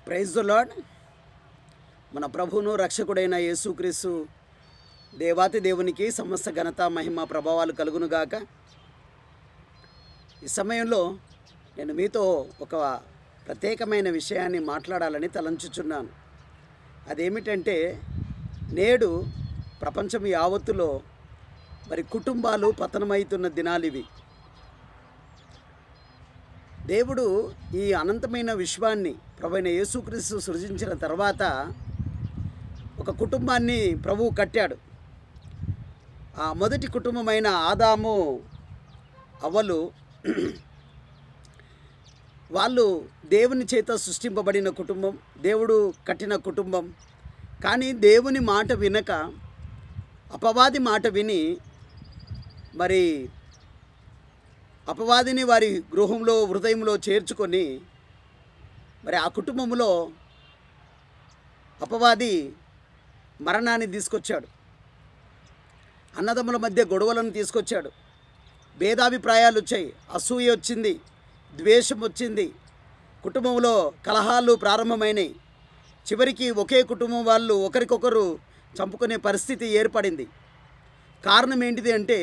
Praise the lord. మన ప్రభువును రక్షకుడైన యేసుక్రీస్తు దేవాతి దేవునికి సమస్త ఘనత మహిమ ప్రభావాలు కలుగునుగాక. ఈ సమయంలో నేను మీతో ఒక ప్రత్యేకమైన విషయాన్ని మాట్లాడాలని తలంచుచున్నాను. అదేమిటంటే, నేడు ప్రపంచం యావత్తులో కుటుంబాలు పతనమవుతున్న దినాలు ఇవి. దేవుడు ఈ అనంతమైన విశ్వాన్ని ప్రభువైన యేసుక్రీస్తు సృజించిన తర్వాత ఒక కుటుంబాన్ని ప్రభువు కట్టాడు. ఆ మొదటి కుటుంబమైన ఆదాము అవ్వలు వాళ్ళు దేవుని చేత సృష్టింపబడిన కుటుంబం, దేవుడు కట్టిన కుటుంబం. కానీ దేవుని మాట వినక అపవాది మాట విని అపవాదిని వారి గృహంలో హృదయంలో చేర్చుకొని ఆ కుటుంబంలో అపవాది మరణాన్ని తీసుకొచ్చాడు. అన్నదమ్ముల మధ్య గొడవలను తీసుకొచ్చాడు. భేదాభిప్రాయాలు వచ్చాయి, అసూయ వచ్చింది, ద్వేషం వచ్చింది, కుటుంబంలో కలహాలు ప్రారంభమైనాయి. చివరికి ఒకే కుటుంబం వాళ్ళు ఒకరికొకరు చంపుకునే పరిస్థితి ఏర్పడింది. కారణం ఏంటిది అంటే,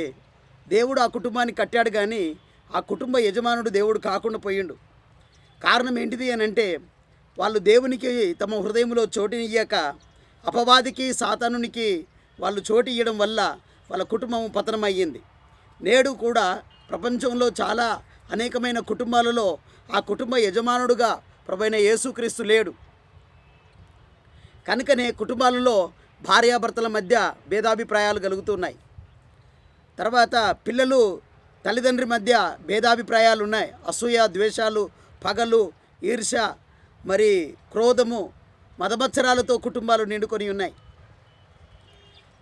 దేవుడు ఆ కుటుంబాన్ని కట్టాడు కానీ ఆ కుటుంబ యజమానుడు దేవుడు కాకుండా పోయిండు. కారణం ఏంటిది అని అంటే, వాళ్ళు దేవునికి తమ హృదయంలో చోటునియ్యాక అపవాదికి సాతానునికి వాళ్ళు చోటు ఇవ్వడం వల్ల వాళ్ళ కుటుంబం పతనమయ్యింది. నేడు కూడా ప్రపంచంలో చాలా అనేకమైన కుటుంబాలలో ఆ కుటుంబ యజమానుడుగా ప్రభువైన యేసుక్రీస్తు లేడు. కనుకనే కుటుంబాలలో భార్యాభర్తల మధ్య భేదాభిప్రాయాలు కలుగుతున్నాయి. తర్వాత పిల్లలు తల్లిదండ్రి మధ్య భేదాభిప్రాయాలు ఉన్నాయి. అసూయ, ద్వేషాలు, పగలు, ఈర్ష్య, క్రోధము, మదమత్సరాలతో కుటుంబాలు నిండుకొని ఉన్నాయి.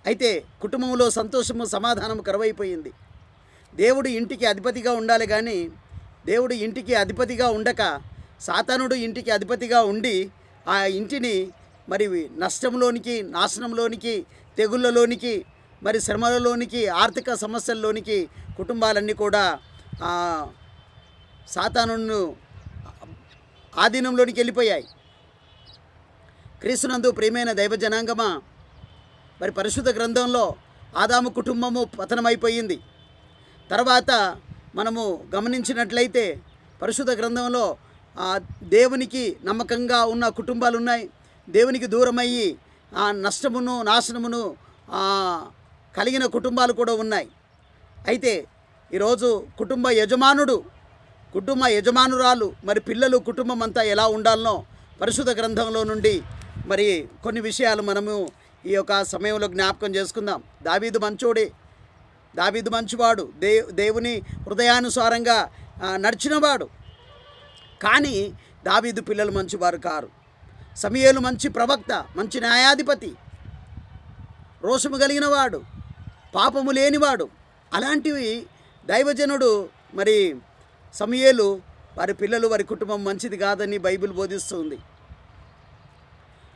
అయితే కుటుంబంలో సంతోషము, సమాధానము కరువైపోయింది. దేవుడు ఇంటికి అధిపతిగా ఉండాలి కానీ దేవుడు ఇంటికి అధిపతిగా ఉండక సాతానుడు ఇంటికి అధిపతిగా ఉండి ఆ ఇంటిని నష్టంలోనికి, నాశనంలోనికి, తెగుళ్ళలోనికి, శ్రమలలోనికి, ఆర్థిక సమస్యల్లోనికి కుటుంబాలన్నీ కూడా సాతానును ఆధీనంలోనికి వెళ్ళిపోయాయి. క్రీస్తునందు ప్రియమైన దైవ జనాంగమా, పరిశుద్ధ గ్రంథంలో ఆదాము కుటుంబము పతనమైపోయింది. తర్వాత మనము గమనించినట్లయితే పరిశుద్ధ గ్రంథంలో దేవునికి నమ్మకంగా ఉన్న కుటుంబాలు ఉన్నాయి. దేవునికి దూరమయ్యి నష్టమును, నాశనమును కలిగిన కుటుంబాలు కూడా ఉన్నాయి. అయితే ఈరోజు కుటుంబ యజమానురాలు పిల్లలు, కుటుంబం అంతా ఎలా ఉండాలనో పరిశుద్ధ గ్రంథంలో నుండి కొన్ని విషయాలు మనము ఈ యొక్క సమయంలో జ్ఞాపకం చేసుకుందాం. దావీదు మంచివాడు, దేవుని హృదయానుసారంగా నడిచినవాడు. కానీ దావీదు పిల్లలు మంచివారు కారు. సమూయేలు మంచి ప్రవక్త, మంచి న్యాయాధిపతి, రోషము కలిగినవాడు, పాపము లేనివాడు. అలాంటివి దైవజనుడు సమూయేలు వారి పిల్లలు, వారి కుటుంబం మంచిది కాదని బైబిల్ బోధిస్తుంది.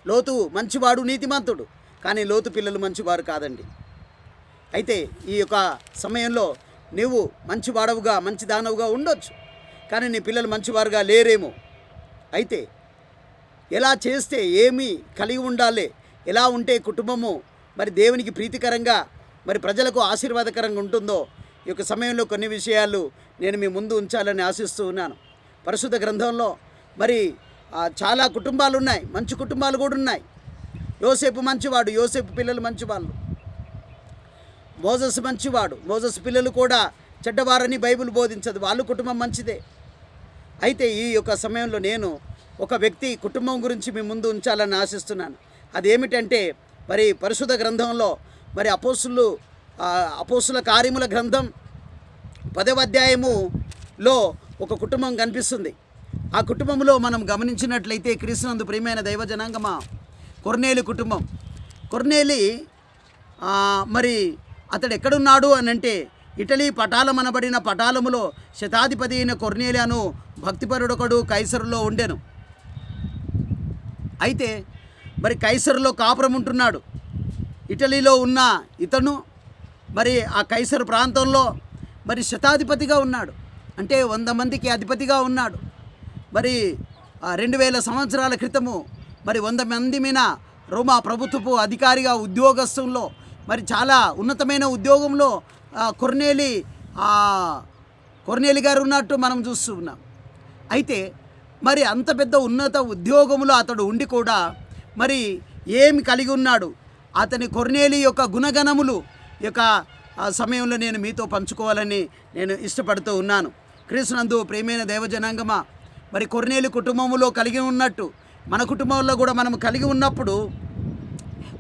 లోతు మంచివాడు, నీతిమంతుడు, కానీ లోతు పిల్లలు మంచివారు కాదండి. అయితే ఈ యొక్క సమయంలో నీవు మంచివాడవుగా, మంచి దానవుగా ఉండొచ్చు, కానీ నీ పిల్లలు మంచివారుగా లేరేమో. అయితే ఎలా చేస్తే ఏమి కలిగి ఉండాలి, ఎలా ఉంటే కుటుంబము దేవునికి ప్రీతికరంగా ప్రజలకు ఆశీర్వాదకరంగా ఉంటుందో ఈ యొక్క సమయంలో కొన్ని విషయాలు నేను మీ ముందు ఉంచాలని ఆశిస్తూ ఉన్నాను. పరిశుద్ధ గ్రంథంలో చాలా కుటుంబాలు ఉన్నాయి, మంచి కుటుంబాలు కూడా ఉన్నాయి. యోసేపు మంచివాడు, యోసేపు పిల్లలు మంచివాళ్ళు. మోజస్ మంచివాడు, మోజస్ పిల్లలు కూడా చెడ్డవారని బైబిల్ బోధించదు, వాళ్ళు కుటుంబం మంచిదే. అయితే ఈ యొక్క సమయంలో నేను ఒక వ్యక్తి కుటుంబం గురించి మీ ముందు ఉంచాలని ఆశిస్తున్నాను. అదేమిటంటే పరిశుద్ధ గ్రంథంలో అపోస్తుల కార్యముల గ్రంథం 10వ అధ్యాయములో ఒక కుటుంబం కనిపిస్తుంది. ఆ కుటుంబంలో మనం గమనించినట్లయితే క్రీస్తునందు ప్రియమైన దైవ జనాంగమా, కొర్నేలి కుటుంబం. కొర్నేలి అతడు ఎక్కడున్నాడు అని అంటే, ఇటలీ పటాలమనబడిన పటాలములో శతాధిపతి అయిన కొర్నేలి అను భక్తిపరుడొకడు కైసరులో ఉండెను. అయితే కైసరులో కాపురం ఉంటున్నాడు. ఇటలీలో ఉన్న ఇతను ఆ కైసరు ప్రాంతంలో శతాధిపతిగా ఉన్నాడు. అంటే 100 మందికి అధిపతిగా ఉన్నాడు. 2000 సంవత్సరాల క్రితము మరి 100 మంది మీద రోమా ప్రభుత్వపు అధికారిగా ఉద్యోగస్తుల్లో మరి చాలా ఉన్నతమైన ఉద్యోగంలో కొర్నేలి గారు ఉన్నట్టు మనం చూస్తూ ఉన్నాం. అయితే మరి అంత పెద్ద ఉన్నత ఉద్యోగంలో అతడు ఉండి కూడా మరి ఏమి కలిగి ఉన్నాడు, అతని కొర్నేలి యొక్క గుణగణములు యొక్క సమయంలో నేను మీతో పంచుకోవాలని నేను ఇష్టపడుతూ ఉన్నాను. క్రీస్తునందు ప్రియమైన దైవజనాంగమా, మరి కొర్నేలి కుటుంబంలో కలిగి ఉన్నట్టు మన కుటుంబంలో కూడా మనం కలిగి ఉన్నప్పుడు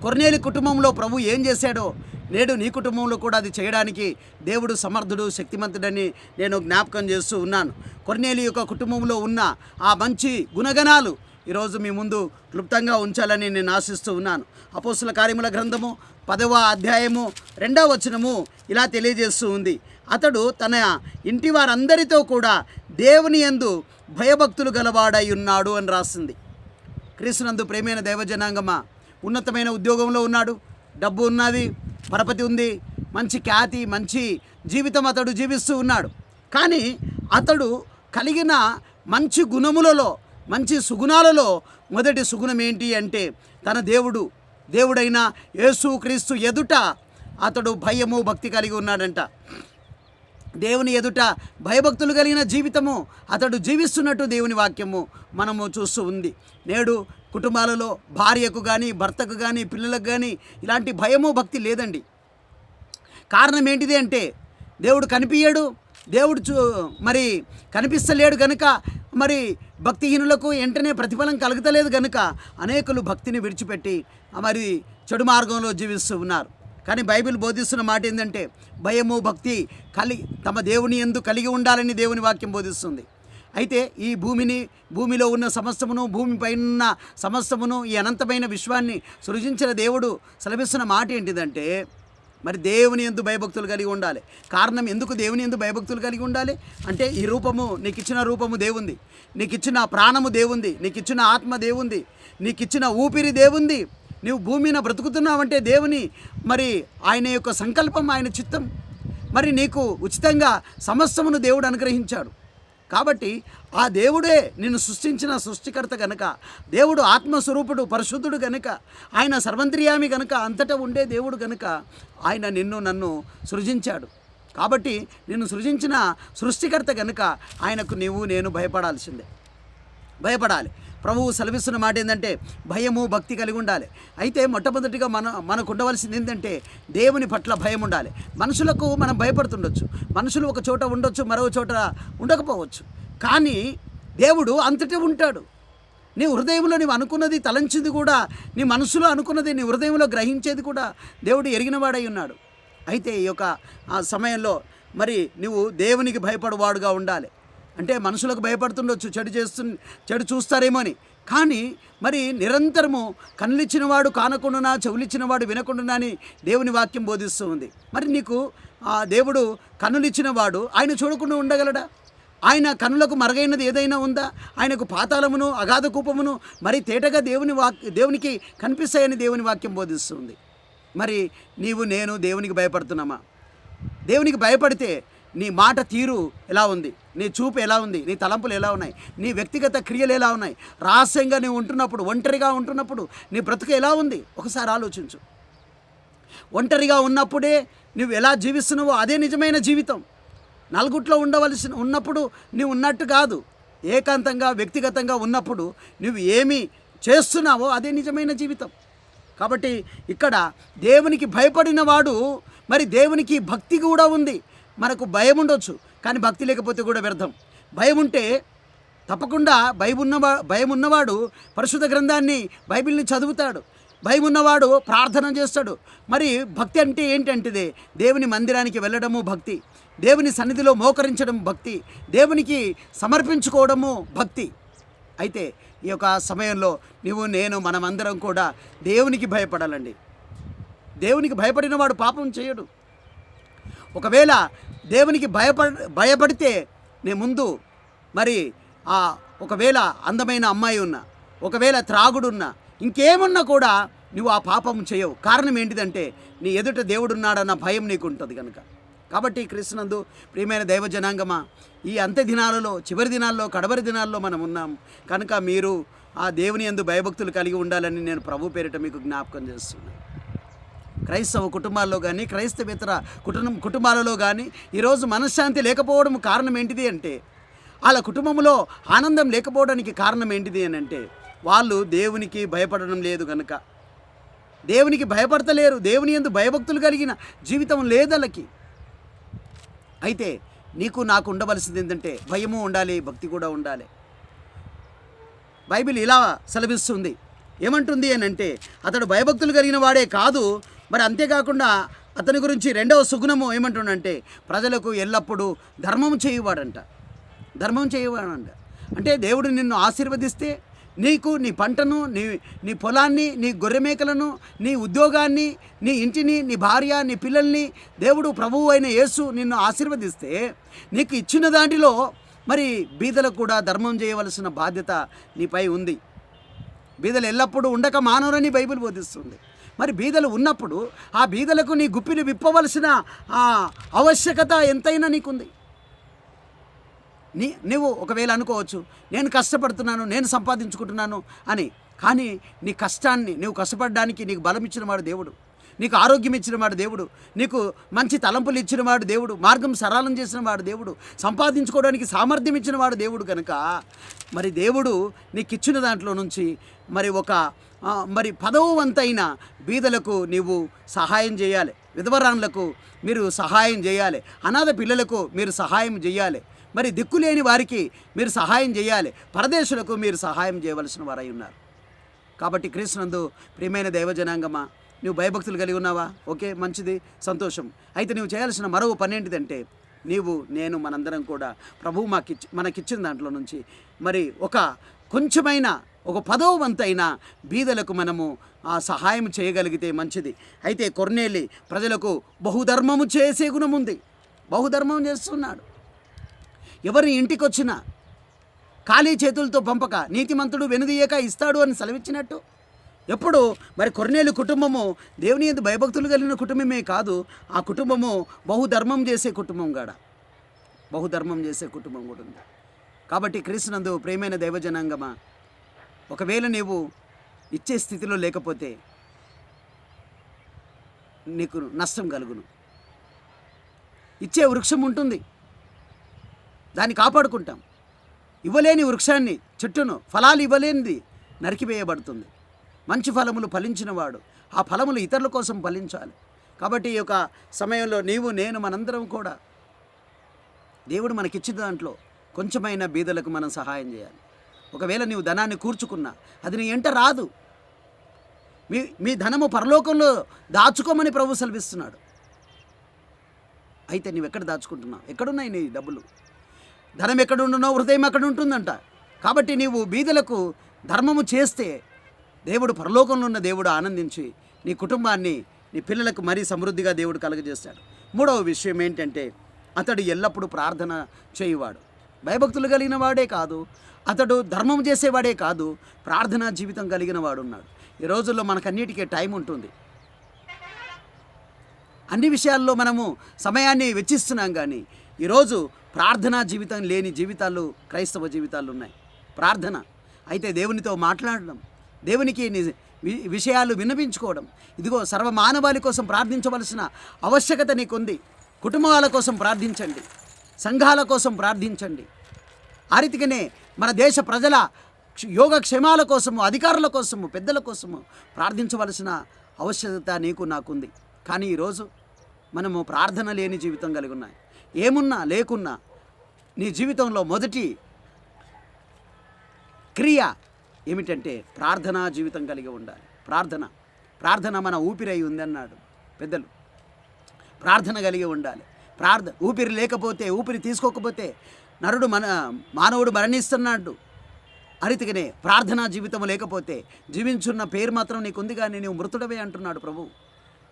కొర్నేలి కుటుంబంలో ప్రభు ఏం చేశాడో నేడు నీ కుటుంబంలో కూడా అది చేయడానికి దేవుడు సమర్థుడు, శక్తిమంతుడని నేను జ్ఞాపకం చేస్తూ ఉన్నాను. కొర్నేలి యొక్క కుటుంబంలో ఉన్న ఆ మంచి గుణగణాలు ఈరోజు మీ ముందు క్లుప్తంగా ఉంచాలని నేను ఆశిస్తూ ఉన్నాను. అపోస్తుల కార్యముల గ్రంథము 10వ అధ్యాయము 2వ వచనము ఇలా తెలియజేస్తూ ఉంది. అతడు తన ఇంటి వారందరితో కూడా దేవుని యందు భయభక్తులు గలవాడై ఉన్నాడు అని రాస్తుంది. క్రీస్తునందు ప్రేమైన దైవజనాంగమా, ఉన్నతమైన ఉద్యోగంలో ఉన్నాడు, డబ్బు ఉన్నది, పరపతి ఉంది, మంచి ఖ్యాతి, మంచి జీవితం అతడు జీవిస్తూ ఉన్నాడు. కానీ అతడు కలిగిన మంచి గుణములలో, మంచి సుగుణాలలో మొదటి సుగుణం ఏంటి అంటే తన దేవుడైన యేసుక్రీస్తు ఎదుట అతడు భయము, భక్తి కలిగి ఉన్నాడంట. దేవుని ఎదుట భయభక్తులు కలిగిన జీవితము అతడు జీవిస్తున్నట్టు దేవుని వాక్యము మనము చూస్తూ ఉంది. నేడు కుటుంబాలలో భార్యకు కానీ, భర్తకు కానీ, పిల్లలకు కానీ ఇలాంటి భయము, భక్తి లేదండి. కారణం ఏంటిది అంటే దేవుడు కనిపించడు, మరి కనిపిస్తలేడు కనుక మరి భక్తిహీనులకు వెంటనే ప్రతిఫలం కలుగుతలేదు కనుక అనేకులు భక్తిని విడిచిపెట్టి మరి చెడు మార్గంలో జీవిస్తూ ఉన్నారు. కానీ బైబిల్ బోధిస్తున్న మాట ఏంటంటే భయము, భక్తి తమ దేవుని యందు కలిగి ఉండాలని దేవుని వాక్యం బోధిస్తుంది. అయితే ఈ భూమిలో ఉన్న సమస్తమును, భూమిపై ఉన్న సమస్తమును, ఈ అనంతమైన విశ్వాన్ని సృజించిన దేవుడు సెలవిస్తున్న మాట ఏంటిదంటే మరి దేవుని యందు భయభక్తులు కలిగి ఉండాలి. కారణం ఎందుకు దేవుని యందు భయభక్తులు కలిగి ఉండాలి అంటే ఈ రూపము, నీకు ఇచ్చిన రూపము దేవుంది, నీకు ఇచ్చిన ప్రాణము దేవుంది, నీకు ఇచ్చిన ఆత్మ దేవుంది, నీకు ఇచ్చిన ఊపిరి దేవుంది. నువ్వు భూమిని బ్రతుకుతున్నావంటే దేవుని మరి ఆయన యొక్క సంకల్పం, ఆయన చిత్తం. మరి నీకు ఉచితంగా సమస్తమును దేవుడు అనుగ్రహించాడు. కాబట్టి ఆ దేవుడే నిన్ను సృష్టించిన సృష్టికర్త కనుక, దేవుడు ఆత్మస్వరూపుడు, పరిశుద్ధుడు కనుక, ఆయన సర్వంత్రియామి కనుక, అంతటా ఉండే దేవుడు కనుక ఆయన నన్ను సృజించాడు. కాబట్టి నిన్ను సృజించిన సృష్టికర్త కనుక ఆయనకు నేను భయపడాలి. ప్రభువు సెలవిస్తున్న మాట ఏంటంటే భయము, భక్తి కలిగి ఉండాలి. అయితే మొట్టమొదటిగా మనకు ఉండవలసింది ఏంటంటే దేవుని పట్ల భయం ఉండాలి. మనుషులకు మనం భయపడుతుండొచ్చు, మనుషులు ఒక చోట ఉండొచ్చు, మరో చోట ఉండకపోవచ్చు, కానీ దేవుడు అంతటే ఉంటాడు. నీ హృదయంలో నీవు అనుకున్నది, తలంచింది కూడా, నీ మనసులో అనుకున్నది నీ హృదయంలో గ్రహించేది కూడా దేవుడు ఎరిగినవాడై ఉన్నాడు. అయితే ఈ యొక్క సమయంలో మరి నువ్వు దేవునికి భయపడవాడుగా ఉండాలి. అంటే మనుషులకు భయపడుతుండొచ్చు, చెడు చూస్తారేమో అని, కానీ మరి నిరంతరము కన్నులిచ్చినవాడు కానకుండా, చెవులిచ్చినవాడు వినకుండా అని దేవుని వాక్యం బోధిస్తూ ఉంది. మరి నీకు దేవుడు కన్నులిచ్చినవాడు ఆయన చూడకుండా ఉండగలడా? ఆయన కన్నులకు మరుగైనది ఏదైనా ఉందా? ఆయనకు పాతాళమును, అగాధ కూపమును మరి తేటగా దేవునికి కనిపిస్తాయని దేవుని వాక్యం బోధిస్తుంది. మరి నేను దేవునికి భయపడుతున్నామా? దేవునికి భయపడితే నీ మాట తీరు ఎలా ఉంది, నీ చూపు ఎలా ఉంది, నీ తలంపులు ఎలా ఉన్నాయి, నీ వ్యక్తిగత క్రియలు ఎలా ఉన్నాయి, రహస్యంగా నీవు ఉంటున్నప్పుడు, ఒంటరిగా ఉంటున్నప్పుడు నీ బ్రతుకు ఎలా ఉంది ఒకసారి ఆలోచించు. ఒంటరిగా ఉన్నప్పుడే నువ్వు ఎలా జీవిస్తున్నావో అదే నిజమైన జీవితం. నలుగుట్లో ఉన్నప్పుడు నువ్వు ఉన్నట్టు కాదు. ఏకాంతంగా, వ్యక్తిగతంగా ఉన్నప్పుడు నువ్వు ఏమి చేస్తున్నావో అదే నిజమైన జీవితం. కాబట్టి ఇక్కడ దేవునికి భయపడిన వాడు మరి దేవునికి భక్తి కూడా ఉంది. మనకు భయం ఉండొచ్చు, కానీ భక్తి లేకపోతే కూడా వ్యర్థం. భయం ఉంటే తప్పకుండా భయం ఉన్నవాడు పరిశుద్ధ గ్రంథాన్ని, బైబిల్ని చదువుతాడు. భయం ఉన్నవాడు ప్రార్థన చేస్తాడు. మరి భక్తి అంటే ఏంటంటే దేవుని మందిరానికి వెళ్ళడము భక్తి, దేవుని సన్నిధిలో మోకరించడం భక్తి, దేవునికి సమర్పించుకోవడము భక్తి. అయితే ఈ యొక్క సమయంలో మనమందరం కూడా దేవునికి భయపడాలండి. దేవునికి భయపడిన వాడు పాపం చేయడు. ఒకవేళ దేవునికి భయపడితే ముందు మరి ఒకవేళ అందమైన అమ్మాయి ఉన్నా, ఒకవేళ త్రాగుడున్నా, ఇంకేమున్నా కూడా నువ్వు ఆ పాపం చేయవు. కారణం ఏంటిదంటే నీ ఎదుట దేవుడున్నాడన్న భయం నీకు ఉంటుంది కనుక. కాబట్టి క్రీస్తునందు ప్రియమైన దైవ జనాంగమా, ఈ అంత్య దినాలలో, చివరి దినాల్లో, కడవరి దినాల్లో మనం ఉన్నాం కనుక మీరు ఆ దేవుని యందు భయభక్తులు కలిగి ఉండాలని నేను ప్రభు పేరిట మీకు జ్ఞాపకం చేస్తున్నాను. క్రైస్తవ కుటుంబాల్లో కానీ, క్రైస్తవేతర కుటుంబాలలో కానీ ఈరోజు మనశ్శాంతి లేకపోవడం కారణం ఏంటిది అంటే, వాళ్ళ కుటుంబంలో ఆనందం లేకపోవడానికి కారణం ఏంటిది అని అంటే, వాళ్ళు దేవునికి భయపడడం లేదు కనుక. దేవునికి భయపడతలేరు, దేవుని యందు భయభక్తులు కలిగిన జీవితం లేదు వాళ్ళకి. అయితే నీకు నాకు ఉండవలసింది ఏంటంటే భయము ఉండాలి, భక్తి కూడా ఉండాలి. బైబిల్ ఇలా సెలవిస్తుంది, ఏమంటుంది అని అంటే, అతడు భయభక్తులు కలిగిన వాడే కాదు, మరి అంతేకాకుండా అతని గురించి రెండవ సుగుణము ఏమంటుండంటే, ప్రజలకు ఎల్లప్పుడూ ధర్మం చేయువాడంట. ధర్మం చేయవాడంట అంటే దేవుడు నిన్ను ఆశీర్వదిస్తే నీకు నీ పంటను, నీ పొలాన్ని, నీ గొర్రెమేకలను, నీ ఉద్యోగాన్ని, నీ ఇంటిని, నీ భార్య, నీ పిల్లల్ని దేవుడు ప్రభువు అయిన యేసు నిన్ను ఆశీర్వదిస్తే నీకు ఇచ్చిన దాంట్లో మరి బీదలకు కూడా ధర్మం చేయవలసిన బాధ్యత నీపై ఉంది. బీదలు ఎల్లప్పుడూ ఉండక మానవులని బైబిల్ బోధిస్తుంది. మరి బీదలు ఉన్నప్పుడు ఆ బీదలకు నీ గుప్పిలు విప్పవలసిన ఆవశ్యకత ఎంతైనా నీకుంది. నువ్వు ఒకవేళ అనుకోవచ్చు, నేను కష్టపడుతున్నాను, నేను సంపాదించుకుంటున్నాను అని. కానీ నీ కష్టాన్ని, నువ్వు కష్టపడడానికి నీకు బలం ఇచ్చిన వాడు దేవుడు, నీకు ఆరోగ్యం ఇచ్చిన వాడు దేవుడు, నీకు మంచి తలంపులు ఇచ్చిన వాడు దేవుడు, మార్గం సరళం చేసిన వాడు దేవుడు, సంపాదించుకోవడానికి సామర్థ్యం ఇచ్చిన వాడు దేవుడు కనుక మరి దేవుడు నీకు ఇచ్చిన దాంట్లో నుంచి మరి 10వ వంతైన బీదలకు నీవు సహాయం చేయాలి, విధవరాన్లకు మీరు సహాయం చేయాలి, అనాథ పిల్లలకు మీరు సహాయం చేయాలి, మరి దిక్కులేని వారికి మీరు సహాయం చేయాలి, పరదేశులకు మీరు సహాయం చేయవలసిన వారై ఉన్నారు. కాబట్టి క్రీస్తునందు ప్రియమైన దైవజనాంగమా, నువ్వు భయభక్తులు కలిగి ఉన్నావా? ఓకే, మంచిది, సంతోషం. అయితే నువ్వు చేయాల్సిన మరో పని ఏంటిదంటే, నేను మనందరం కూడా ప్రభువు మనకిచ్చిన దాంట్లో నుంచి మరి కొంచెమైన 10వ వంతైన బీదలకు మనము సహాయం చేయగలిగితే మంచిది. అయితే కొర్నేలి ప్రజలకు బహుధర్మము చేసే గుణం ఉంది, బహుధర్మం చేస్తున్నాడు. ఎవరి ఇంటికి వచ్చినా ఖాళీ చేతులతో పంపక, నీతిమంతుడు వెనుదీయక ఇస్తాడు అని సెలవిచ్చినట్టు ఎప్పుడు మరి కొర్నేలు కుటుంబము దేవుని యందు భయభక్తులు కలిగిన కుటుంబమే కాదు, ఆ కుటుంబము బహుధర్మం చేసే కుటుంబం బహుధర్మం చేసే కుటుంబం కూడా ఉంది. కాబట్టి క్రీస్తునందు ప్రియమైన దైవజనాంగమా, ఒకవేళ నీవు ఇచ్చే స్థితిలో లేకపోతే నీకు నష్టం కలుగును. ఇచ్చే వృక్షం ఉంటుంది, దాన్ని కాపాడుకుంటాం. ఇవ్వలేని వృక్షాన్ని, చెట్టును, ఫలాలు ఇవ్వలేనిది నరికివేయబడుతుంది. మంచి ఫలములు ఫలించినవాడు ఆ ఫలములు ఇతరుల కోసం ఫలించాలి. కాబట్టి ఈ యొక్క సమయంలో నేను మనందరం కూడా దేవుడు మనకిచ్చిన దాంట్లో కొంచెమైనా బీదలకు మనం సహాయం చేయాలి. ఒకవేళ నీవు ధనాన్ని కూర్చుకున్నా అది నీ ఎంట రాదు. మీ ధనము పరలోకంలో దాచుకోమని ప్రభు సెలవిస్తున్నాడు. అయితే నువ్వు ఎక్కడ దాచుకుంటున్నావు? ఎక్కడున్నాయి నీ డబ్బులు? ధనం ఎక్కడుండునో హృదయం అక్కడ ఉంటుందంట. కాబట్టి నీవు బీదలకు ధర్మము చేస్తే దేవుడు, పరలోకంలో ఉన్న దేవుడు ఆనందించి నీ కుటుంబాన్ని, నీ పిల్లలకు మరీ సమృద్ధిగా దేవుడు కలుగజేస్తాడు. 3వ విషయం ఏంటంటే, అతడు ఎల్లప్పుడూ ప్రార్థన చేయువాడు. భయభక్తులు కలిగిన వాడే కాదు, అతడు ధర్మం చేసేవాడే కాదు, ప్రార్థనా జీవితం కలిగిన వాడు ఉన్నాడు. ఈ రోజుల్లో మనకన్నిటికీ టైం ఉంటుంది, అన్ని విషయాల్లో మనము సమయాన్ని వెచ్చిస్తున్నాం. కానీ ఈరోజు ప్రార్థనా జీవితం లేని జీవితాలు, క్రైస్తవ జీవితాలు ఉన్నాయి. ప్రార్థన అయితే దేవునితో మాట్లాడడం, దేవునికి విషయాలు విన్నవించుకోవడం. ఇదిగో సర్వమానవాళి కోసం ప్రార్థించవలసిన ఆవశ్యకత నీకుంది. కుటుంబాల కోసం ప్రార్థించండి, సంఘాల కోసం ప్రార్థించండి. ఆ రీతిగానే మన దేశ ప్రజల యోగక్షేమాల కోసము, అధికారుల కోసము, పెద్దల కోసము ప్రార్థించవలసిన ఆవశ్యకత నీకు నాకుంది. కానీ ఈరోజు మనము ప్రార్థన లేని జీవితం కలిగి ఉన్నాయి. ఏమున్నా లేకున్నా నీ జీవితంలో మొదటి క్రియ ఏమిటంటే ప్రార్థనా జీవితం కలిగి ఉండాలి. ప్రార్థన మన ఊపిరై ఉందన్నాడు పెద్దలు. ప్రార్థన కలిగి ఉండాలి. ఊపిరి లేకపోతే, ఊపిరి తీసుకోకపోతే మానవుడు మరణిస్తున్నాడు. అరితిగానే ప్రార్థనా జీవితం లేకపోతే జీవించున్న పేరు మాత్రం నీకుంది, కానీ నీవు మృతుడవే అంటున్నాడు ప్రభు.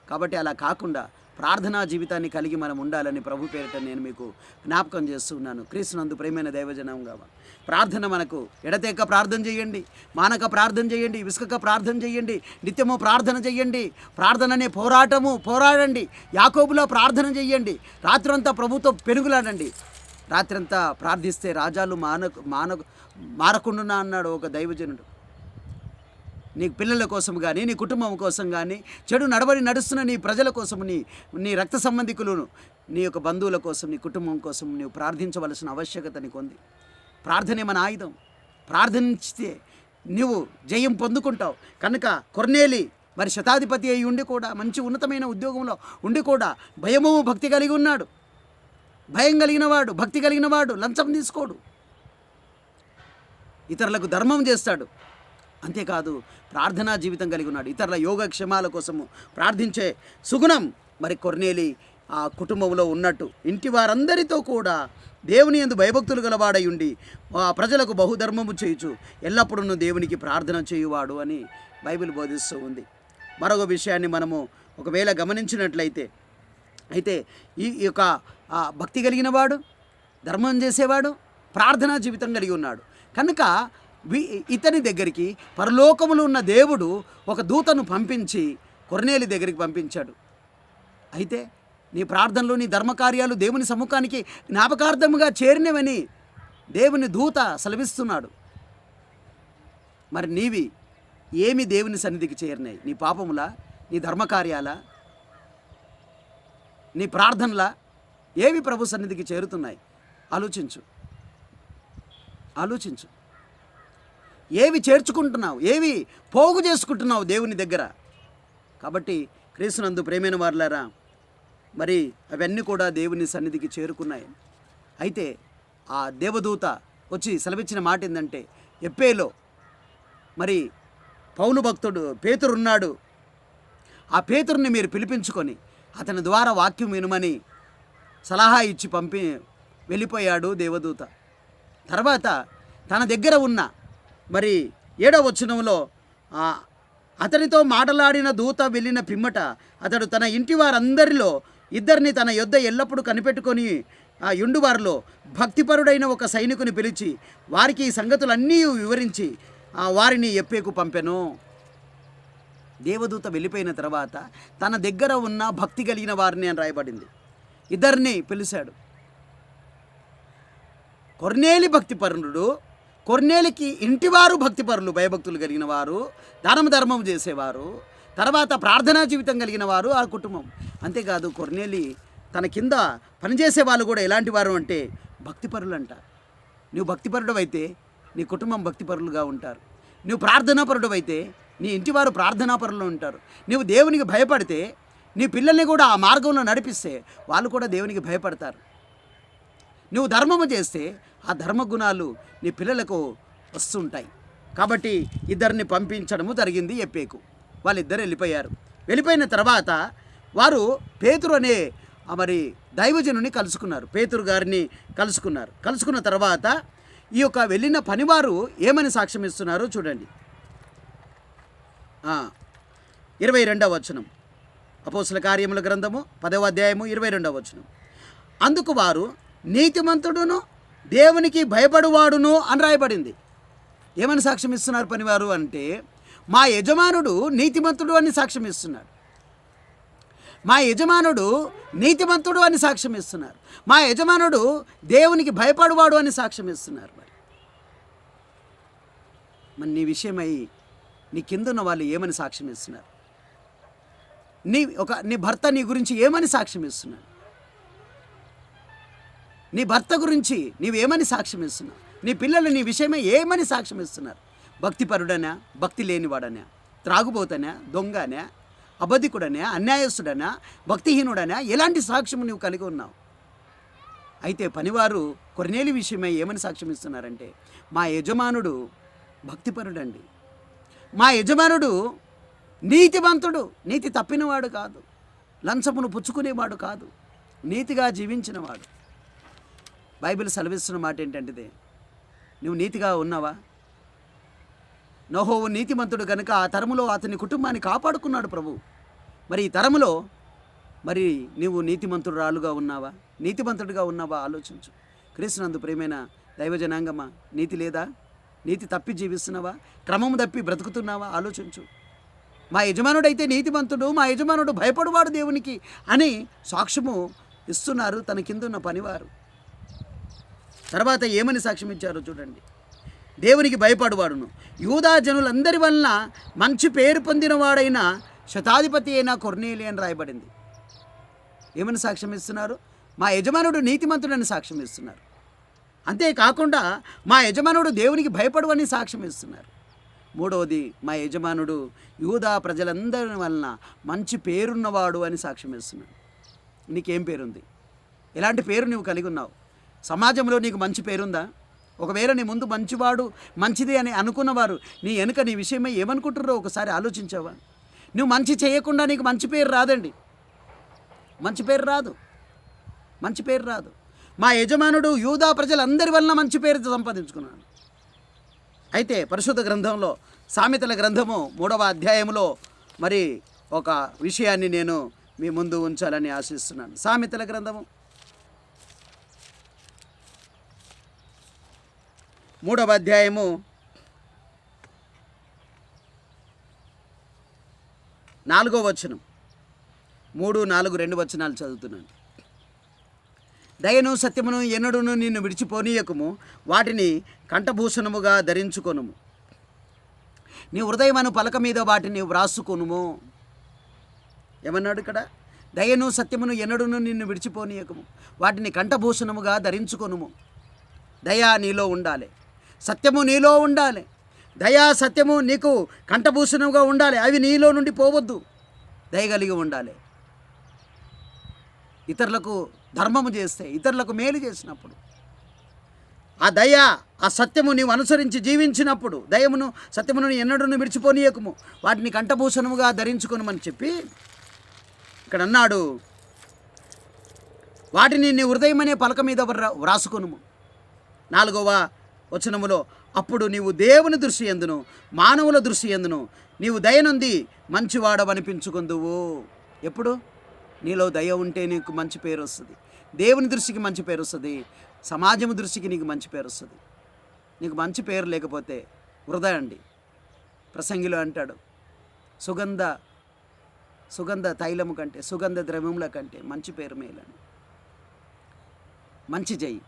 కాబట్టి అలా కాకుండా ప్రార్థనా జీవితాన్ని కలిగి మనం ఉండాలని ప్రభు పేరిట నేను మీకు జ్ఞాపకం చేస్తున్నాను. క్రీస్తునందు ప్రియమైన దైవజనంగా ప్రార్థన మనకు ఎడతెక్క ప్రార్థన చేయండి, మానక ప్రార్థన చేయండి, విసుకక ప్రార్థన చేయండి, నిత్యము ప్రార్థన చేయండి. ప్రార్థన అనే పోరాడండి. యాకోబులో ప్రార్థన చేయండి. రాత్రంతా ప్రభుతో పెనుగులాడండి. రాత్రంతా ప్రార్థిస్తే రాజాలు మారకుండా అన్నాడు ఒక దైవజనుడు. నీ పిల్లల కోసం కానీ, నీ కుటుంబం కోసం కానీ, చెడు నడవడి నడుస్తున్న నీ ప్రజల కోసం, నీ రక్త సంబంధికులను, నీ యొక్క బంధువుల కోసం, నీ కుటుంబం కోసం నీవు ప్రార్థించవలసిన ఆవశ్యకత నీకు ఉంది. ప్రార్థనే మన ఆయుధం. ప్రార్థించితే నువ్వు జయం పొందుకుంటావు. కనుక కొర్నేలి మరి శతాధిపతి అయి ఉండి కూడా, మంచి ఉన్నతమైన ఉద్యోగంలో ఉండి కూడా భయము భక్తి కలిగి ఉన్నాడు. భయం కలిగినవాడు, భక్తి కలిగినవాడు లంచం తీసుకోడు, ఇతరులకు ధర్మం చేస్తాడు. అంతేకాదు ప్రార్థనా జీవితం కలిగి ఉన్నాడు. ఇతరుల యోగక్షేమాల కోసము ప్రార్థించే సుగుణం మరి కొర్నేలి ఆ కుటుంబంలో ఉన్నట్టు ఇంటి వారందరితో కూడా దేవుని యందు భయభక్తులు గలవాడై ఉండి ఆ ప్రజలకు బహుధర్మము చేయుచు ఎల్లప్పుడూ దేవునికి ప్రార్థన చేయువాడు అని బైబిల్ బోధిస్తూ ఉంది. మరొక విషయాన్ని మనము ఒకవేళ గమనించినట్లయితే ఈ యొక్క భక్తి కలిగిన వాడు, ధర్మం చేసేవాడు, ప్రార్థనా జీవితం కలిగి ఉన్నాడు. కనుక ఇతని దగ్గరికి పరలోకములో ఉన్న దేవుడు ఒక దూతను పంపించి కొర్నేలి దగ్గరికి పంపించాడు. అయితే నీ ప్రార్థనలు, నీ ధర్మకార్యాలు దేవుని సముఖానికి జ్ఞాపకార్థముగా చేరినవని దేవుని దూత సెలవిస్తున్నాడు. మరి నీవి ఏమి దేవుని సన్నిధికి చేరినాయి? నీ పాపములా, నీ ధర్మకార్యాలా, నీ ప్రార్థనలా? ఏవి ప్రభు సన్నిధికి చేరుతున్నాయి? ఆలోచించు. ఏవి చేర్చుకుంటున్నావు? ఏవి పోగు చేసుకుంటున్నావు దేవుని దగ్గర? కాబట్టి క్రీస్తునందు ప్రేమైన వారులారా, మరి అవన్నీ కూడా దేవుని సన్నిధికి చేరుకున్నాయి. అయితే ఆ దేవదూత వచ్చి సెలవిచ్చిన మాట ఏంటంటే, ఎప్పేలో మరి పౌలు భక్తుడు పేతురు ఉన్నాడు. ఆ పేతురుని మీరు పిలిపించుకొని అతని ద్వారా వాక్యం వినుమని సలహా ఇచ్చి వెళ్ళిపోయాడు దేవదూత. తర్వాత తన దగ్గర ఉన్న మరి 7వ వచనంలో అతనితో మాటలాడిన దూత వెళ్ళిన పిమ్మట అతడు తన ఇంటి వారందరిలో 2 తన యొద్ద ఎల్లప్పుడూ కనిపెట్టుకొని ఆ యుండువారిలో భక్తిపరుడైన ఒక సైనికుని పిలిచి వారికి ఈ సంగతులన్నీ వివరించి వారిని ఎప్పేకు పంపెను. దేవదూత వెళ్ళిపోయిన తర్వాత తన దగ్గర ఉన్న భక్తి కలిగిన వారిని అని రాయబడింది. 2 పిలిచాడు. కొర్నేలి భక్తిపరుడు, కొర్నేలికి ఇంటివారు భక్తిపరులు, భయభక్తులు కలిగిన వారు, ధర్మం చేసేవారు, తర్వాత ప్రార్థనా జీవితం కలిగిన వారు ఆ కుటుంబం. అంతేకాదు కొర్నేలి తన కింద పనిచేసే వాళ్ళు కూడా ఎలాంటి వారు అంటే భక్తిపరులు అంట. నువ్వు భక్తిపరుడు అయితే నీ కుటుంబం భక్తిపరులుగా ఉంటారు. నువ్వు ప్రార్థనాపరుడు అయితే నీ ఇంటివారు ప్రార్థనాపరులు ఉంటారు. నువ్వు దేవునికి భయపడితే నీ పిల్లల్ని కూడా ఆ మార్గంలో నడిపిస్తే వాళ్ళు కూడా దేవునికి భయపడతారు. నువ్వు ధర్మము చేస్తే ఆ ధర్మ గుణాలు నీ పిల్లలకు వస్తుంటాయి. కాబట్టి 2 పంపించడము జరిగింది ఎప్పేకు. వాళ్ళిద్దరు వెళ్ళిపోయారు. వెళ్ళిపోయిన తర్వాత వారు పేతురు అనే మరి దైవజనుని కలుసుకున్నారు. పేతురు గారిని కలుసుకున్న తర్వాత ఈ యొక్క వెళ్ళిన పనివారు ఏమని సాక్ష్యం ఇస్తున్నారో చూడండి. 22వ వచనం, అపోస్తల కార్యముల గ్రంథము 10వ అధ్యాయము 22వ వచనం. అందుకు వారు నీతిమంతుడును దేవునికి భయపడువాడును అని రాయబడింది. ఏమని సాక్ష్యం ఇస్తున్నారు పనివారు అంటే, మా యజమానుడు నీతిమంతుడు అని సాక్ష్యం ఇస్తున్నాడు. మా యజమానుడు నీతిమంతుడు అని సాక్ష్యం ఇస్తున్నారు. మా యజమానుడు దేవునికి భయపడువాడు అని సాక్ష్యం ఇస్తున్నారు. మరి నీ విషయమై నీ కిందున్న వాళ్ళు ఏమని సాక్ష్యం ఇస్తున్నారు? నీ భర్త నీ గురించి ఏమని సాక్ష్యం ఇస్తున్నాడు? నీ భర్త గురించి నీవేమని సాక్ష్యం ఇస్తున్నావు? నీ పిల్లలు నీ విషయమై ఏమని సాక్ష్యం ఇస్తున్నారు? భక్తిపరుడనా, భక్తి లేనివాడనా, త్రాగుబోతనా, దొంగనా, అబద్ధికుడనా, అన్యాయస్తుడనా, భక్తిహీనుడనా, ఎలాంటి సాక్ష్యం నువ్వు కలిగి ఉన్నావు? అయితే పనివారు కొర్నేలి విషయమై ఏమని సాక్ష్యం ఇస్తున్నారంటే, మా యజమానుడు భక్తిపరుడండి, మా యజమానుడు నీతివంతుడు, నీతి తప్పినవాడు కాదు, లంచమును పుచ్చుకునేవాడు కాదు, నీతిగా జీవించినవాడు. బైబిల్ సెలవిస్తున్న మాట ఏంటంటే, నువ్వు నీతిగా ఉన్నావా? నోహోవు నీతిమంతుడు కనుక ఆ తరములో అతని కుటుంబాన్ని కాపాడుకున్నాడు ప్రభు. మరి ఈ తరములో మరి నీవు నీతిమంతురాలుగా ఉన్నావా, నీతిమంతుడిగా ఉన్నావా? ఆలోచించు. క్రీస్తునందు ప్రియమైన దైవజనాంగమా, నీతి లేదా? నీతి తప్పి జీవిస్తున్నావా? క్రమము తప్పి బ్రతుకుతున్నావా? ఆలోచించు. మా యజమానుడైతే నీతిమంతుడు, మా యజమానుడు భయపడువాడు దేవునికి అని సాక్ష్యము ఇస్తున్నారు తన కింద ఉన్న పనివారు. తర్వాత ఏమని సాక్ష్యం ఇచ్చారో చూడండి. దేవునికి భయపడువాడును, యూదా జనులందరి వలన మంచి పేరు పొందినవాడైన శతాధిపతి అయిన కొర్నేలి అని రాయబడింది. ఏమని సాక్ష్యం ఇస్తున్నారు? మా యజమానుడు నీతిమంతుడని సాక్ష్యం ఇస్తున్నారు. అంతేకాకుండా మా యజమానుడు దేవునికి భయపడువని సాక్ష్యం ఇస్తున్నారు. మూడవది, మా యజమానుడు యూదా ప్రజలందరి వలన మంచి పేరున్నవాడు అని సాక్ష్యం ఇస్తున్నాడు. నీకేం పేరుంది? ఎలాంటి పేరు నువ్వు కలిగి ఉన్నావు? సమాజంలో నీకు మంచి పేరుందా? ఒకవేళ నీ ముందు మంచివాడు, మంచిది అని అనుకున్నవారు నీ వెనుక నీ విషయమై ఏమనుకుంటున్నారో ఒకసారి ఆలోచించావా? నువ్వు మంచి చేయకుండా నీకు మంచి పేరు రాదండి. మంచి పేరు రాదు, మంచి పేరు రాదు. మా యజమానుడు యూదా ప్రజలందరి వలన మంచి పేరు సంపాదించుకున్నాడు. అయితే పరిశుద్ధ గ్రంథంలో సామెతల గ్రంథము 3వ అధ్యాయంలో మరి ఒక విషయాన్ని నేను మీ ముందు ఉంచాలని ఆశిస్తున్నాను. సామెతల గ్రంథము 3వ అధ్యాయము 4వ వచనం, 3, 4, 2 వచనాలు చదువుతున్నాను. దయను సత్యమును ఎన్నడూను నిన్ను విడిచిపోనీయకుము, వాటిని కంఠభూషణముగా ధరించుకొనుము. నీ హృదయమను పలక మీద వాటిని వ్రాసుకొనుము. ఏమన్నాడు ఇక్కడ? దయను సత్యమును ఎన్నడూను నిన్ను విడిచిపోనీయకుము, వాటిని కంఠభూషణముగా ధరించుకొనుము. దయ నీలో ఉండాలి, సత్యము నీలో ఉండాలి. దయా సత్యము నీకు కంఠభూషణముగా ఉండాలి. అవి నీలో నుండి పోవద్దు. దయ కలిగి ఉండాలి. ఇతరులకు ధర్మము చేస్తే, ఇతరులకు మేలు చేసినప్పుడు, ఆ దయ ఆ సత్యము నీవు అనుసరించి జీవించినప్పుడు, దయమును సత్యమును ఎన్నడూ విడిచిపోనీయకుము, వాటిని కంఠభూషణముగా ధరించుకొనుమని చెప్పి ఇక్కడ అన్నాడు. వాటిని నీ హృదయమనే పలక మీద వ్రాసుకొనుము. 4వ వచనములో, అప్పుడు నీవు దేవుని దృష్టి యందును మానవుల దృష్టి యందును నీవు దయనుంది మంచివాడవనిపించుకొందువు. ఎప్పుడు? నీలో దయ ఉంటే నీకు మంచి పేరు వస్తుంది. దేవుని దృష్టికి మంచి పేరు వస్తుంది. సమాజం దృష్టికి నీకు మంచి పేరు వస్తుంది. నీకు మంచి పేరు లేకపోతే వృధా అండి. ప్రసంగిలో అంటాడు, సుగంధ తైలము కంటే, సుగంధ ద్రవ్యముల కంటే మంచి పేరు మేలని. మంచి చెయ్యి.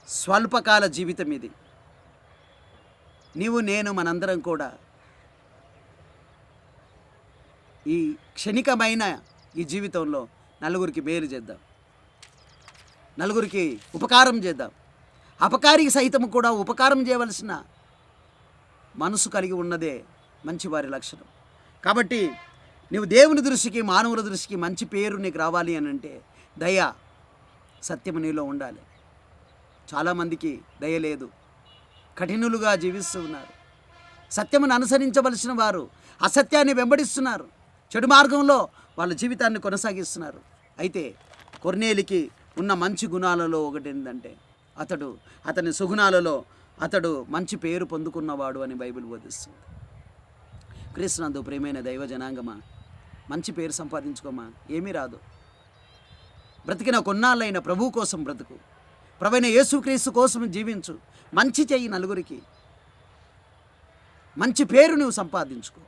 స్వల్పకాల జీవితం ఇది. నీవు నేను మనందరం కూడా ఈ క్షణికమైన ఈ జీవితంలో నలుగురికి మేలు చేద్దాం, నలుగురికి ఉపకారం చేద్దాం. అపకారికి సైతం కూడా ఉపకారం చేయవలసిన మనసు కలిగి ఉన్నదే మంచివారి లక్షణం. కాబట్టి నీవు దేవుని దృష్టికి మానవుల దృష్టికి మంచి పేరు నీకు రావాలి అని అంటే దయ సత్యము నీలో ఉండాలి. చాలామందికి దయ లేదు, కఠినులుగా జీవిస్తూ ఉన్నారు. సత్యమును అనుసరించవలసిన వారు అసత్యాన్ని వెంబడిస్తున్నారు, చెడు మార్గంలో వాళ్ళ జీవితాన్ని కొనసాగిస్తున్నారు. అయితే కొర్నేలికి ఉన్న మంచి గుణాలలో ఒకటి ఏంటంటే అతని సుగుణాలలో అతడు మంచి పేరు పొందుకున్నవాడు అని బైబిల్ బోధిస్తుంది. క్రీస్తునందు ప్రియమైన దైవ జనాంగమా, మంచి పేరు సంపాదించుకోమా. ఏమీ రాదు. బ్రతికిన కొన్నాళ్ళైన ప్రభువు కోసం బ్రతుకు, ప్రభువైన యేసుక్రీస్తు కోసం జీవించు. మంచి చెయ్యి, నలుగురికి మంచి పేరు నువ్వు సంపాదించుకో.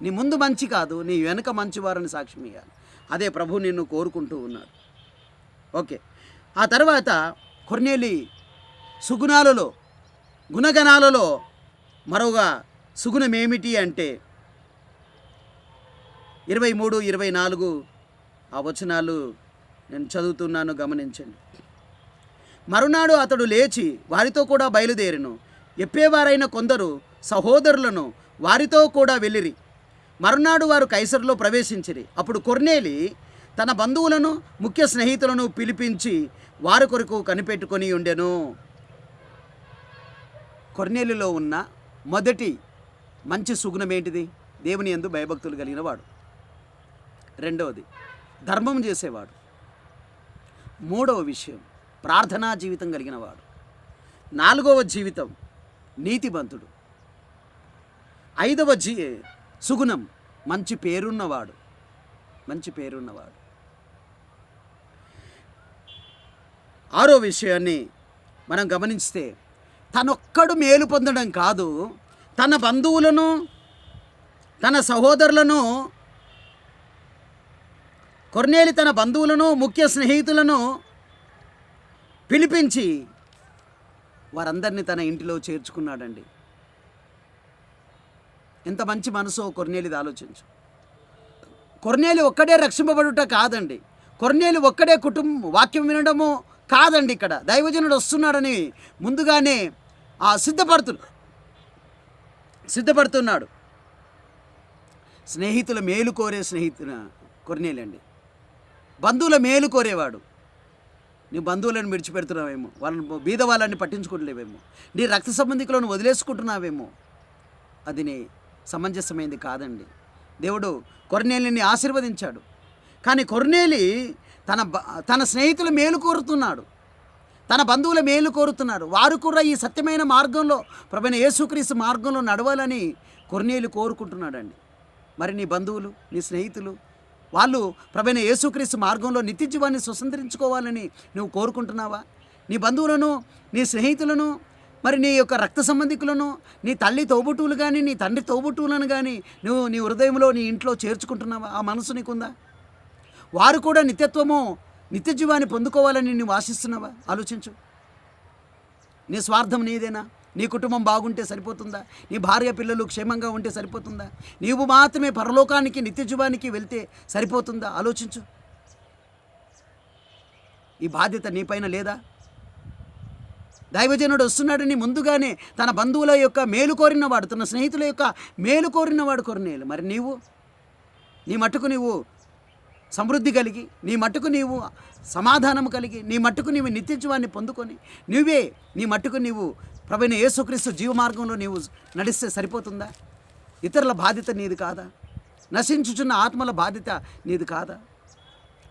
నీ ముందు మంచి కాదు, నీ వెనుక మంచివారని సాక్ష్యం ఇవ్వాలి. అదే ప్రభు నిన్ను కోరుకుంటూ ఉన్నాడు. ఓకే. ఆ తర్వాత కొర్నేలి సుగుణాలలో, గుణగణాలలో మరొక సుగుణం ఏమిటి అంటే 23, 24 ఆ వచనాలు నేను చదువుతున్నాను, గమనించండి. మరునాడు అతడు లేచి వారితో కూడా బయలుదేరెను. ఎప్పేవారైన కొందరు సహోదరులను వారితో కూడా వెళ్ళిరి. మరునాడు వారు కైసరులో ప్రవేశించిరి. అప్పుడు కొర్నేలి తన బంధువులను ముఖ్య స్నేహితులను పిలిపించి వారి కొరకు కనిపెట్టుకొని ఉండెను. కొర్నేలిలో ఉన్న మొదటి మంచి సుగుణం ఏంటిది? దేవుని యందు భయభక్తులు కలిగిన వాడు. రెండవది ధర్మం చేసేవాడు. మూడవ విషయం ప్రార్థనా జీవితం కలిగిన వాడు. నాలుగవ జీవితం నీతిమంతుడు. ఐదవ సుగుణం మంచి పేరున్నవాడు. మంచి పేరున్నవాడు. 6వ విషయాన్ని మనం గమనిస్తే, తనొక్కడు మేలు పొందడం కాదు, తన బంధువులను, తన సహోదరులను, కొర్నేలి తన బంధువులను, ముఖ్య స్నేహితులను పిలిపించి వారందరినీ తన ఇంటిలో చేర్చుకున్నాడండి. ఎంత మంచి మనసో కొర్నేలిది ఆలోచించు. కొర్నేలి ఒక్కడే రక్షింపబడుట కాదండి, కొర్నేలి ఒక్కడే వాక్యం వినడము కాదండి. ఇక్కడ దైవజనుడు వస్తున్నాడని ముందుగానే సిద్ధపడుతున్నాడు. స్నేహితుల మేలు కోరే కొర్నేలి అండి, బంధువుల మేలు కోరేవాడు. నీ బంధువులను విడిచిపెడుతున్నావేమో, బీద వాళ్ళని పట్టించుకోలేవేమో, నీ రక్త సంబంధికులను వదిలేసుకుంటున్నావేమో, అది నీ సమంజసమైంది కాదండి. దేవుడు కొర్నేలిని ఆశీర్వదించాడు. కానీ కొర్నేలి తన స్నేహితుల మేలు కోరుతున్నాడు, తన బంధువుల మేలు కోరుతున్నాడు. వారు కూడా ఈ సత్యమైన మార్గంలో, ప్రభువైన యేసుక్రీస్తు మార్గంలో నడవాలని కొర్నేలి కోరుకుంటున్నాడండి. మరి నీ బంధువులు, నీ స్నేహితులు, వాళ్ళు ప్రభువైన యేసుక్రీస్తు మార్గంలో నిత్య జీవాన్ని స్వతంత్రించుకోవాలని నువ్వు కోరుకుంటున్నావా? నీ బంధువులను, నీ స్నేహితులను, మరి నీ యొక్క రక్త సంబంధికులను, నీ తల్లి తోబుట్టువులు కానీ, నీ తండ్రి తోబుట్టువులను కానీ నువ్వు నీ హృదయంలో, నీ ఇంట్లో చేర్చుకుంటున్నావా? ఆ మనసు నీకుందా? వారు కూడా నిత్య జీవాన్ని పొందుకోవాలని నువ్వు ఆశిస్తున్నావా? ఆలోచించు. నీ స్వార్థం నీదేనా? నీ కుటుంబం బాగుంటే సరిపోతుందా? నీ భార్య పిల్లలు క్షేమంగా ఉంటే సరిపోతుందా? నీవు మాత్రమే పరలోకానికి, నిత్య జీవానికి వెళ్తే సరిపోతుందా? ఆలోచించు. ఈ బాధ్యత నీపైన లేదా? దైవజనుడు వస్తున్నాడని ముందుగానే తన బంధువుల యొక్క మేలు కోరినవాడు, తన స్నేహితుల యొక్క మేలు కోరినవాడు కొర్నేలి. మరి నీ మట్టుకు నీవు సమృద్ధి కలిగి, నీ మట్టుకు నీవు సమాధానం కలిగి, నీ మట్టుకు నీవు నిత్య జీవాన్ని పొందుకొని, నీ మట్టుకు నీవు ప్రభువైన యేసుక్రీస్తు జీవమార్గంలో నీవు నడిస్తే సరిపోతుందా? ఇతరుల బాధ్యత నీది కాదా? నశించుచున్న ఆత్మల బాధ్యత నీది కాదా?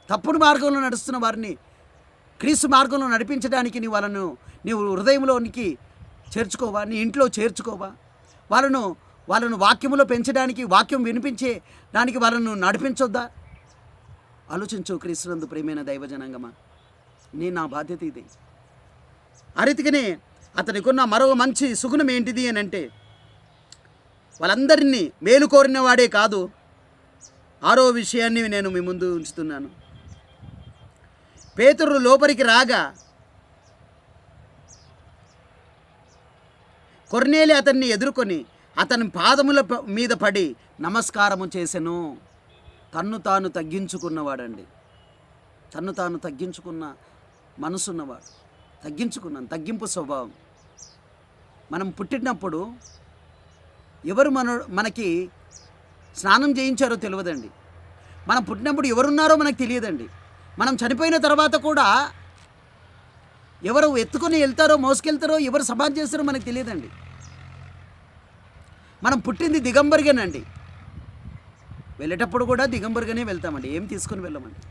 తప్పుడు మార్గంలో నడుస్తున్న వారిని క్రీస్తు మార్గంలో నడిపించడానికి నీవు హృదయంలోనికి చేర్చుకోవా? నీ ఇంట్లో చేర్చుకోవా? వాళ్ళను వాక్యములో పెంచడానికి, వాక్యం వినిపించే దానికి వాళ్ళను నడిపించొద్దా? ఆలోచించు క్రీస్తునందు ప్రియమైన దైవజనాంగమా. నా బాధ్యత ఇది. ఆ రీతిగానే అతనికున్న మరో మంచి సుగుణం ఏంటిది అని అంటే, వాళ్ళందరినీ మేలు కోరిన వాడే కాదు. 6వ విషయాన్ని నేను మీ ముందు ఉంచుతున్నాను. పేతురు లోపలికి రాగా కొర్నేలి అతన్ని ఎదుర్కొని అతని పాదముల మీద పడి నమస్కారము చేసెను. తన్ను తాను తగ్గించుకున్నవాడండి. తన్ను తాను తగ్గించుకున్న మనసున్నవాడు. తగ్గింపు స్వభావం. మనం పుట్టినప్పుడు ఎవరు మనకి స్నానం చేయించారో తెలియదండి. మనం పుట్టినప్పుడు ఎవరున్నారో మనకు తెలియదండి. మనం చనిపోయిన తర్వాత కూడా ఎవరు ఎత్తుకొని వెళ్తారో, మోసుకెళ్తారో, ఎవరు సమాధి చేస్తారో మనకు తెలియదండి. మనం పుట్టింది దిగంబరిగానండి. వెళ్ళేటప్పుడు కూడా దిగంబరిగానే వెళ్తామండి, ఏం తీసుకొని వెళ్ళమండి.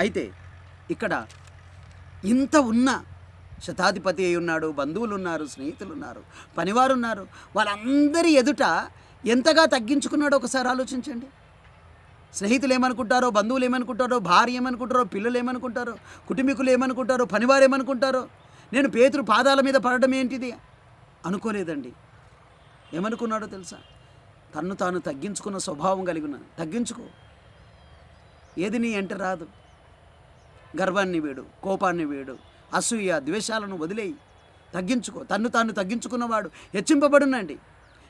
అయితే ఇక్కడ ఇంత ఉన్న శతాధిపతి అయి ఉన్నాడు, బంధువులు ఉన్నారు, స్నేహితులు ఉన్నారు, పనివారు ఉన్నారు, వాళ్ళందరి ఎదుట ఎంతగా తగ్గించుకున్నాడో ఒకసారి ఆలోచించండి. స్నేహితులు ఏమనుకుంటారో, బంధువులు ఏమనుకుంటారో, భార్య ఏమనుకుంటారో, పిల్లలు ఏమనుకుంటారో, కుటుంబీకులు ఏమనుకుంటారో, పనివారు ఏమనుకుంటారో, నేను పేతురు పాదాల మీద పడడం ఏంటిది అనుకోలేదండి. ఏమనుకున్నాడో తెలుసా? తన్ను తాను తగ్గించుకున్న స్వభావం కలిగి ఉన్నాను. తగ్గించుకో. ఏది నీ ఎంట రాదు. గర్వాన్ని వీడు, కోపాన్ని వీడు, అసూయ ద్వేషాలను వదిలేయి. తగ్గించుకో. తన్ను తాను తగ్గించుకున్నవాడు హెచ్చింపబడునండి.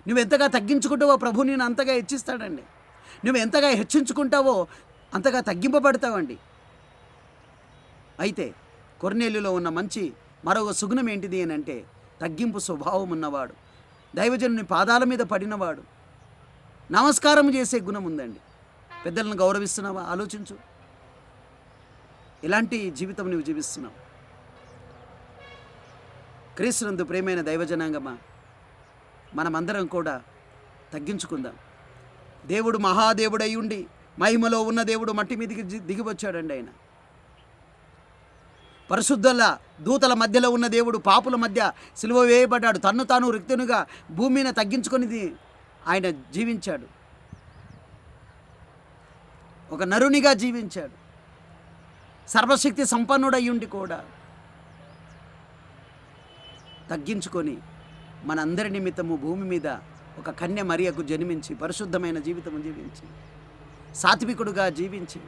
నువ్వు ఎంతగా తగ్గించుకుంటావో ప్రభు నేను అంతగా హెచ్చిస్తాడండి. నువ్వు ఎంతగా హెచ్చించుకుంటావో అంతగా తగ్గింపబడతావండి. అయితే కొర్నేలిలో ఉన్న మంచి మరొక సుగుణం ఏంటిది అని అంటే, తగ్గింపు స్వభావం ఉన్నవాడు, దైవజనుని పాదాల మీద పడినవాడు, నమస్కారం చేసే గుణం ఉందండి. పెద్దలను గౌరవిస్తున్నావా? ఆలోచించు. ఎలాంటి జీవితం నువ్వు జీవిస్తున్నావు? క్రీస్తునందు ప్రియమైన దైవజనాంగమా, మనమందరం కూడా తగ్గించుకుందాం. దేవుడు మహాదేవుడై ఉండి మహిమలో ఉన్న దేవుడు మట్టి మీదకి దిగివచ్చాడండి. ఆయన పరిశుద్ధుల దూతల మధ్యలో ఉన్న దేవుడు పాపుల మధ్య సిలువ వేయబడ్డాడు. తన్ను తాను రిక్తునిగా భూమి మీద తగ్గించుకుని ఆయన జీవించాడు. ఒక నరునిగా జీవించాడు. సర్వశక్తి సంపన్నుడై ఉండి కూడా తగ్గించుకొని మనందరి నిమిత్తము భూమి మీద ఒక కన్య మరియకు జన్మించి పరిశుద్ధమైన జీవితం జీవించి సాత్వికుడుగా జీవించి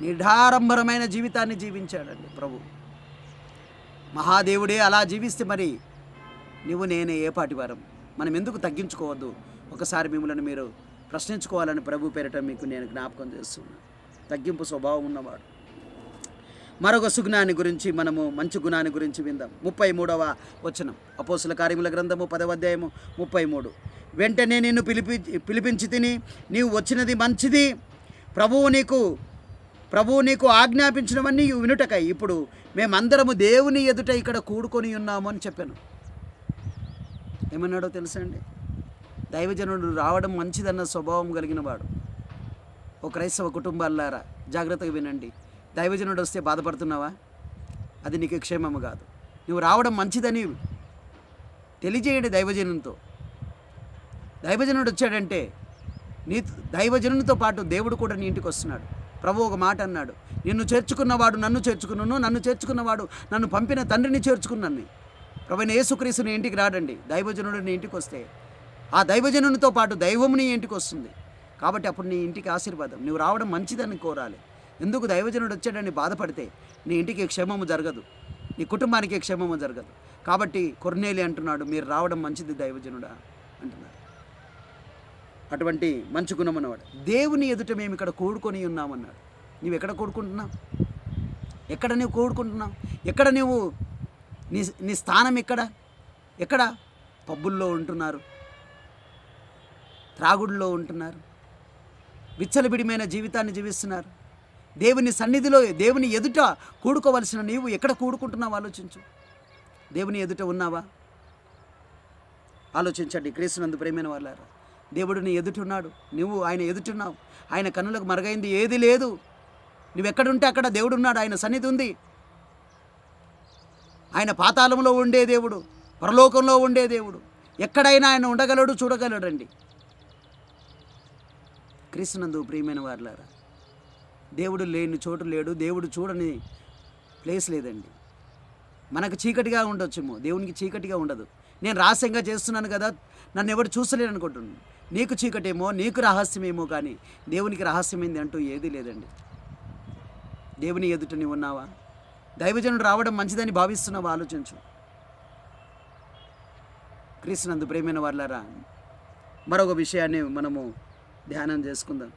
నిఢారంభరమైన జీవితాన్ని జీవించాడండి ప్రభు. మహాదేవుడే అలా జీవిస్తే మరి నువ్వు నేనే ఏ పాటి వారం? మనం ఎందుకు తగ్గించుకోవద్దు? ఒకసారి మిమ్మల్ని మీరు ప్రశ్నించుకోవాలని ప్రభు పేరిట మీకు నేను జ్ఞాపకం చేస్తున్నాను. తగ్గింపు స్వభావం ఉన్నవాడు. మరొక సుగుణాన్ని గురించి మనము మంచి గుణాన్ని గురించి విందాం. 33వ వచనం, అపోస్తుల కార్యముల గ్రంథము 10వ అధ్యాయము 33. వెంటనే నిన్ను పిలిపించి తిని నీవు వచ్చినది మంచిది, ప్రభువు నీకు ఆజ్ఞాపించినవన్నీ వినుటకై ఇప్పుడు మేమందరము దేవుని ఎదుట ఇక్కడ కూడుకొని ఉన్నాము అని చెప్పాను. ఏమన్నాడో తెలుసా అండి? దైవజనుడు రావడం మంచిదన్న స్వభావం కలిగిన వాడు. ఓ క్రైస్తవ కుటుంబాలారా జాగ్రత్తగా వినండి. దైవజనుడు వస్తే బాధపడుతున్నావా? అది నీకు క్షేమము కాదు. నువ్వు రావడం మంచిదని తెలియజేయండి దైవజనునితో. దైవజనుడు వచ్చాడంటే నీ దైవజనునితో పాటు దేవుడు కూడా నీ ఇంటికి వస్తున్నాడు. ప్రభు ఒక మాట అన్నాడు, నిన్ను చేర్చుకున్నవాడు నన్ను చేర్చుకున్నాను, నన్ను చేర్చుకున్నవాడు నన్ను పంపిన తండ్రిని చేర్చుకున్నాను. ప్రభువైన యేసుక్రీస్తు నీ ఇంటికి రాడండి. దైవజనుడు నీ ఇంటికి వస్తే ఆ దైవజనునితో పాటు దైవము నీ ఇంటికి వస్తుంది. కాబట్టి అప్పుడు నీ ఇంటికి ఆశీర్వాదం. నువ్వు రావడం మంచిదని కోరాలి. ఎందుకు? దైవజనుడు వచ్చాడని బాధపడితే నీ ఇంటికి క్షేమము జరగదు, నీ కుటుంబానికి క్షేమము జరగదు. కాబట్టి కొర్నేలి అంటున్నాడు, మీరు రావడం మంచిది దైవజనుడా అంటున్నాడు. అటువంటి మంచి గుణం అన్నవాడు. దేవుని ఎదుట మేము ఇక్కడ కూడుకొని ఉన్నామన్నాడు. నువ్వు ఎక్కడ కూడుకుంటున్నావు? ఎక్కడ నువ్వు కూడుకుంటున్నావు? ఎక్కడ నువ్వు నీ స్థానం ఎక్కడ? పబ్బుల్లో ఉంటున్నారు, త్రాగుడులో ఉంటున్నారు, విచ్చలవిడిమైన జీవితాన్ని జీవిస్తున్నారు. దేవుని సన్నిధిలో దేవుని ఎదుట కూడుకోవలసిన నీవు ఎక్కడ కూడుకుంటున్నావు ఆలోచించు. దేవుని ఎదుట ఉన్నావా? ఆలోచించండి. క్రీస్తునందు ప్రేమైన వాళ్ళారా, దేవుడు నీ ఎదుటున్నాడు, నువ్వు ఆయన ఎదుటున్నావు. ఆయన కన్నులకు మరుగైంది ఏది లేదు. నువ్వెక్కడుంటే అక్కడ దేవుడు ఉన్నాడు. ఆయన సన్నిధి ఉంది. ఆయన పాతాళంలో ఉండే దేవుడు, పరలోకంలో ఉండే దేవుడు, ఎక్కడైనా ఆయన ఉండగలడు, చూడగలడండి. క్రీస్తునందు ప్రియమైన వారులారా, దేవుడు లేని చోటు లేడు, దేవుడు చూడని ప్లేస్ లేదండి. మనకు చీకటిగా ఉండొచ్చేమో, దేవునికి చీకటిగా ఉండదు. నేను రహస్యంగా చేస్తున్నాను కదా, నన్ను ఎవడు చూసలేను అనుకుంటున్నాను. నీకు చీకటేమో, నీకు రహస్యమేమో, కానీ దేవునికి రహస్యమైంది అంటూ ఏదీ లేదండి. దేవుని ఎదుట నీవు ఉన్నావా? దైవజనుడు రావడం మంచిదని భావిస్తున్నావా? ఆలోచించు. క్రీస్తునందు ప్రేమైన వాళ్ళారా, మరొక విషయాన్ని మనము ధ్యానం చేసుకుందాం.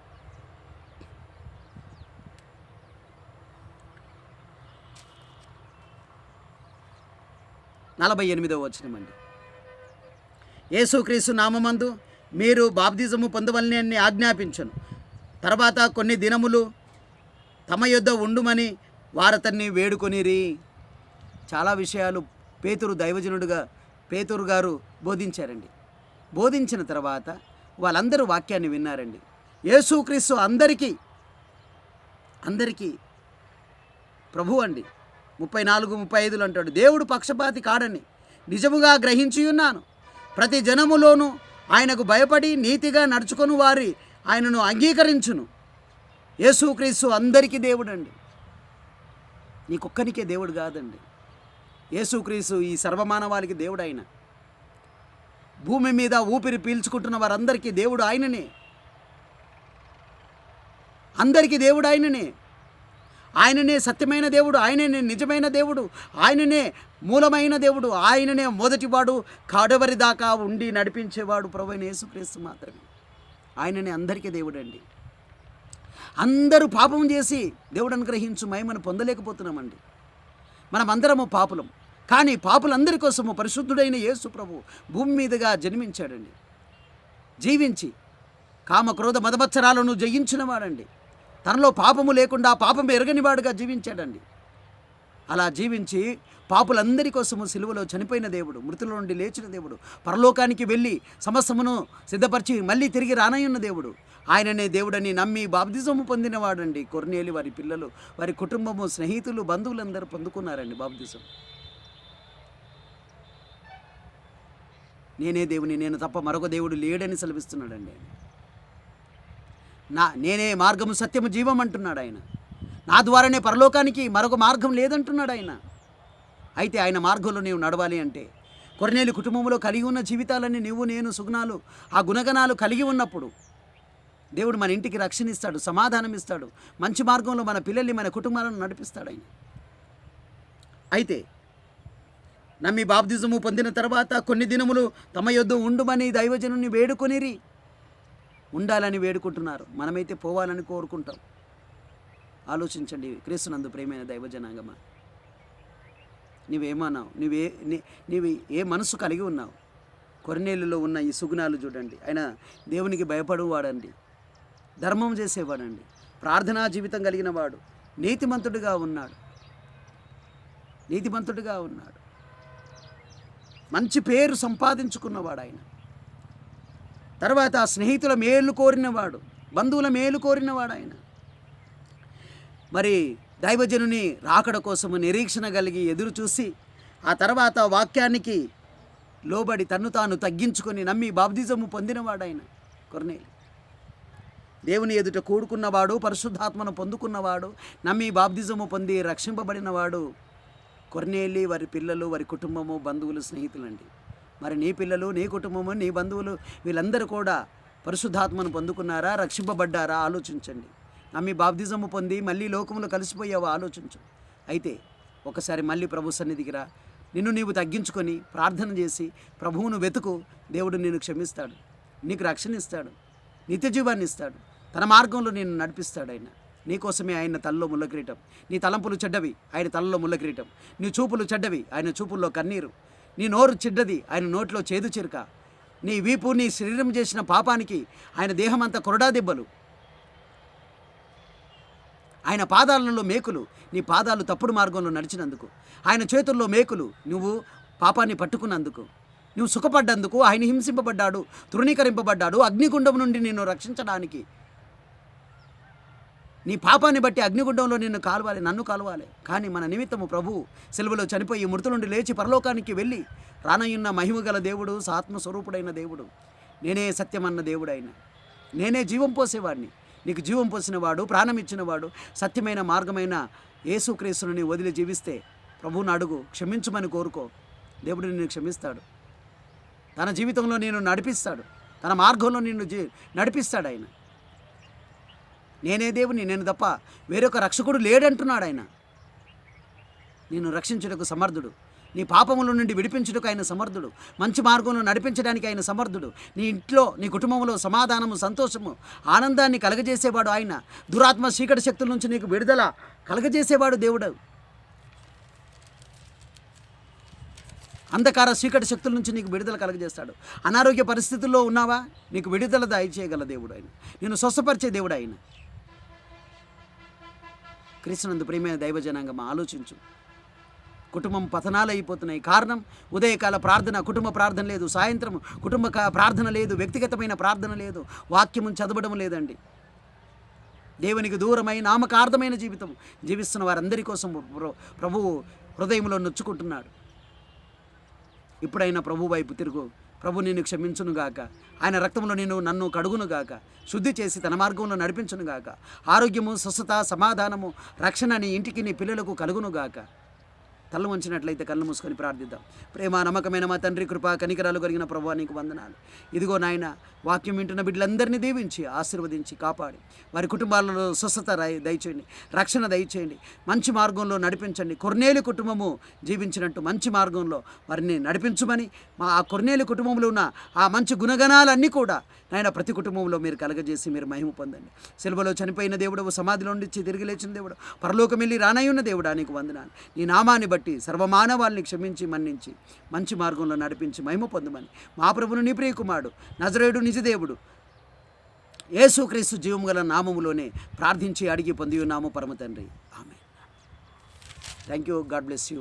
48వ వచనమండి. యేసుక్రీస్తు నామమందు మీరు బాప్తిజము పొందవలనని ఆజ్ఞాపించను. తర్వాత కొన్ని దినములు తమ యొద్ద ఉండుమని వారతన్ని వేడుకొనిరి. చాలా విషయాలు పేతురు గారు బోధించారండి. బోధించిన తర్వాత వాళ్ళందరూ వాక్యాన్ని విన్నారండి. యేసుక్రీస్తు అందరికీ ప్రభు అండి. 34-35 అంటాడు, దేవుడు పక్షపాతి కాడని నిజముగా గ్రహించి ఉన్నాను. ప్రతి జనములోనూ ఆయనకు భయపడి నీతిగా నడుచుకొని వారి ఆయనను అంగీకరించును. యేసుక్రీస్తు అందరికీ దేవుడు అండి, నీకొక్కనికే దేవుడు కాదండి. యేసుక్రీస్తు ఈ సర్వమానవాళికి దేవుడు. ఆయన భూమి మీద ఊపిరి పీల్చుకుంటున్న వారందరికీ దేవుడు ఆయననే. అందరికీ దేవుడు ఆయననే. ఆయననే సత్యమైన దేవుడు, ఆయననే నిజమైన దేవుడు, ఆయననే మూలమైన దేవుడు, ఆయననే మొదటివాడు, కడవరి దాకా ఉండి నడిపించేవాడు ప్రభువైన యేసుక్రీస్తు మాత్రమే. ఆయననే అందరికీ దేవుడు అండి. అందరూ పాపం చేసి దేవుడు అనుగ్రహించు మహిమను పొందలేకపోతున్నామండి. మనమందరము పాపులం. కానీ పాపులందరి కోసము పరిశుద్ధుడైన యేసు ప్రభు భూమి మీదుగా జన్మించాడండి. జీవించి కామక్రోధ మదమత్సరాలను జయించిన వాడండి. తనలో పాపము లేకుండా పాపం ఎరగనివాడుగా జీవించాడండి. అలా జీవించి పాపులందరి కోసము సిలువలో చనిపోయిన దేవుడు, మృతుల నుండి లేచిన దేవుడు, పరలోకానికి వెళ్ళి సమస్తమును సిద్ధపరిచి మళ్ళీ తిరిగి రానయ్యున్న దేవుడు, ఆయననే దేవుడని నమ్మి బాప్తిజము పొందినవాడండి. కొర్నేలి వారి పిల్లలు, వారి కుటుంబము, స్నేహితులు, బంధువులందరూ పొందుకున్నారండి బాప్తిజం. నేనే దేవుని, నేను తప్ప మరొక దేవుడు లేడని సెలవిస్తున్నాడండి. నేనే మార్గము సత్యము జీవం అంటున్నాడు ఆయన. నా ద్వారానే పరలోకానికి మరొక మార్గం లేదంటున్నాడు ఆయన. అయితే ఆయన మార్గంలో నీవు నడవాలి అంటే కొర్నేలి కుటుంబంలో కలిగి ఉన్న జీవితాలన్నీ నువ్వు నేను సుగుణాలు ఆ గుణగణాలు కలిగి ఉన్నప్పుడు దేవుడు మన ఇంటికి రక్షణ ఇస్తాడు, సమాధానం ఇస్తాడు, మంచి మార్గంలో మన పిల్లల్ని మన కుటుంబాలను నడిపిస్తాడు ఆయన. అయితే నమ్మి బాప్తిజము పొందిన తర్వాత కొన్ని దినములు తమ యొద్ద ఉండుమని దైవజనుని వేడుకొనిరి. ఉండాలని వేడుకుంటున్నారు, మనమైతే పోవాలని కోరుకుంటాం. ఆలోచించండి క్రీస్తునందు ప్రియమైన దైవజనాంగమా, నీవేమన్నావు? నీవు ఏ మనసు కలిగి ఉన్నావు? కొర్నేలులో ఉన్న ఈ సుగుణాలు చూడండి. ఆయన దేవునికి భయపడువాడండి, ధర్మం చేసేవాడండి, ప్రార్థనా జీవితం కలిగిన వాడు, నీతిమంతుడిగా ఉన్నాడు, మంచి పేరు సంపాదించుకున్నవాడు ఆయన. తర్వాత స్నేహితుల మేలు కోరినవాడు, బంధువుల మేలు కోరినవాడు ఆయన. మరి దైవజనుని రాకడ కోసము నిరీక్షణ కలిగి ఎదురు చూసి ఆ తర్వాత వాక్యానికి లోబడి తన్ను తాను తగ్గించుకొని నమ్మి బాప్తిజము పొందినవాడు ఆయన కొర్నేలి. దేవుని ఎదుట కూడుకున్నవాడు, పరిశుద్ధాత్మను పొందుకున్నవాడు, నమ్మి బాప్తిజము పొంది రక్షింపబడినవాడు కొర్నేలి, వారి పిల్లలు, వారి కుటుంబము, బంధువులు, స్నేహితులండి. మరి నీ పిల్లలు, నీ కుటుంబము, నీ బంధువులు వీళ్ళందరూ కూడా పరిశుద్ధాత్మను పొందుకున్నారా, రక్షింపబడ్డారా? ఆలోచించండి. నమ్మి బాప్తిజము పొంది మళ్ళీ లోకంలో కలిసిపోయావా? ఆలోచించు. అయితే ఒకసారి మళ్ళీ ప్రభు సన్నిధికి రా, నిన్ను నీవు తగ్గించుకొని ప్రార్థన చేసి ప్రభువును వెతుకు. దేవుడు నిన్ను క్షమిస్తాడు, నీకు రక్షణ ఇస్తాడు, నిత్య జీవాన్ని ఇస్తాడు, తన మార్గంలో నిన్ను నడిపిస్తాడు ఆయన. నీకోసమే ఆయన తలలో ముళ్ళ కిరీటం. నీ తలంపులు చెడ్డవి, ఆయన తలలో ముళ్ళ కిరీటం. నీ చూపులు చెడ్డవి, ఆయన చూపుల్లో కన్నీరు. నీ నోరు చెడ్డది, ఆయన నోట్లో చేదు చిరుక. నీ వీపు, నీ శరీరం చేసిన పాపానికి ఆయన దేహం అంతా కొరడా దెబ్బలు. ఆయన పాదాలలో మేకులు, నీ పాదాలు తప్పుడు మార్గంలో నడిచినందుకు. ఆయన చేతుల్లో మేకులు, నువ్వు పాపాన్ని పట్టుకున్నందుకు. నువ్వు సుఖపడ్డందుకు ఆయన హింసింపబడ్డాడు, తృణీకరింపబడ్డాడు అగ్నిగుండం నుండి నిన్ను రక్షించడానికి. నీ పాపాన్ని బట్టి అగ్నిగుండంలో నిన్ను కాలవాలి, నన్ను కాలవాలి. కానీ మన నిమిత్తము ప్రభువు సిలువలో చనిపోయి మృతుల నుండి లేచి పరలోకానికి వెళ్ళి రానయ్యున్న మహిమగల దేవుడు, ఆత్మస్వరూపుడైన దేవుడు, నేనే సత్యమన్న దేవుడు ఆయన, నేనే జీవం పోసేవాడిని. నీకు జీవం పోసినవాడు, ప్రాణం ఇచ్చినవాడు, సత్యమైన మార్గమైన యేసుక్రీస్తుని వదిలి జీవిస్తే ప్రభువుని అడుగు, క్షమించమని కోరుకో. దేవుడు నిన్ను క్షమిస్తాడు, తన జీవితంలో నిన్ను నడిపిస్తాడు, తన మార్గంలో నిన్ను నడిపిస్తాడు ఆయన. నేనే దేవుని, నేను తప్ప వేరొక రక్షకుడు లేడంటున్నాడు ఆయన. నిన్ను రక్షించుటకు సమర్థుడు, నీ పాపముల నుండి విడిపించుటకు ఆయన సమర్థుడు, మంచి మార్గంలో నడిపించడానికి ఆయన సమర్థుడు. నీ ఇంట్లో, నీ కుటుంబంలో సమాధానము, సంతోషము, ఆనందాన్ని కలగజేసేవాడు ఆయన. దురాత్మ చీకటి శక్తుల నుంచి నీకు విడుదల కలగజేసేవాడు దేవుడు. అంధకార చీకటి శక్తుల నుంచి నీకు విడుదల కలగజేస్తాడు. అనారోగ్య పరిస్థితుల్లో ఉన్నావా? నీకు విడుదల దయచేయగల దేవుడు ఆయన, నిన్ను స్వస్థపరిచే దేవుడు ఆయన. క్రీస్తునందు ప్రియమైన దైవజనాంగమా, ఆలోచించు. కుటుంబం పతనాలు అయిపోతున్నాయి. కారణం ఉదయకాల ప్రార్థన, కుటుంబ ప్రార్థన లేదు, సాయంత్రం కుటుంబ ప్రార్థన లేదు, వ్యక్తిగతమైన ప్రార్థన లేదు, వాక్యము చదవడం లేదండి. దేవునికి దూరమై నామకార్థమైన జీవితం జీవిస్తున్న వారందరి కోసం ప్రభువు హృదయంలో నొచ్చుకుంటున్నాడు. ఇప్పుడైనా ప్రభు వైపు తిరుగు. ప్రభు నిన్ను క్షమించునుగాక, ఆయన రక్తంలో నన్ను కడుగునుగాక, శుద్ధి చేసి తన మార్గంలో నడిపించునుగాక. ఆరోగ్యము, స్వస్థత, సమాధానము, రక్షణ నీ ఇంటికి, నీ పిల్లలకు కలుగునుగాక. కళ్ళు వంచినట్లయితే కళ్ళు మూసుకొని ప్రార్థిద్దాం. ప్రేమ నమ్మకమైన మా తండ్రి, కృపా కనికరాలు కలిగిన ప్రభువా నీకు వందనాలు. ఇదిగో నాయన, వాక్యం వింటున్న బిడ్డలందరినీ దీవించి ఆశీర్వదించి కాపాడి వారి కుటుంబాలలో స్వస్థత దయచేయండి, రక్షణ దయచేయండి, మంచి మార్గంలో నడిపించండి. కొర్నేలి కుటుంబము జీవించినట్టు మంచి మార్గంలో వారిని నడిపించమని, మా ఆ కొర్నేలి కుటుంబంలో ఉన్న ఆ మంచి గుణగణాలన్నీ కూడా నాయన ప్రతి కుటుంబంలో మీరు కలగజేసి మీరు మహిమ పొందండి. సిలువలో చనిపోయిన దేవుడు, సమాధిలో నుంచి తిరిగి లేచిన దేవుడు, పరలోకం వెళ్ళి రానయ్యున్న దేవుడా నీకు వందనాలు. నీ నామాన్ని బట్టి సర్వమానవాళ్ళని క్షమించి మన్నించి మంచి మార్గంలో నడిపించి మహిమ పొందమని మా ప్రభువును నీ ప్రియకుమారుడు నజరేయుడు నిజదేవుడు యేసుక్రీస్తు జీవం గల నామములోనే ప్రార్థించి అడిగి పొంది ఉన్నాము పరమ తండ్రి. ఆమేన్. Thank you. God bless you.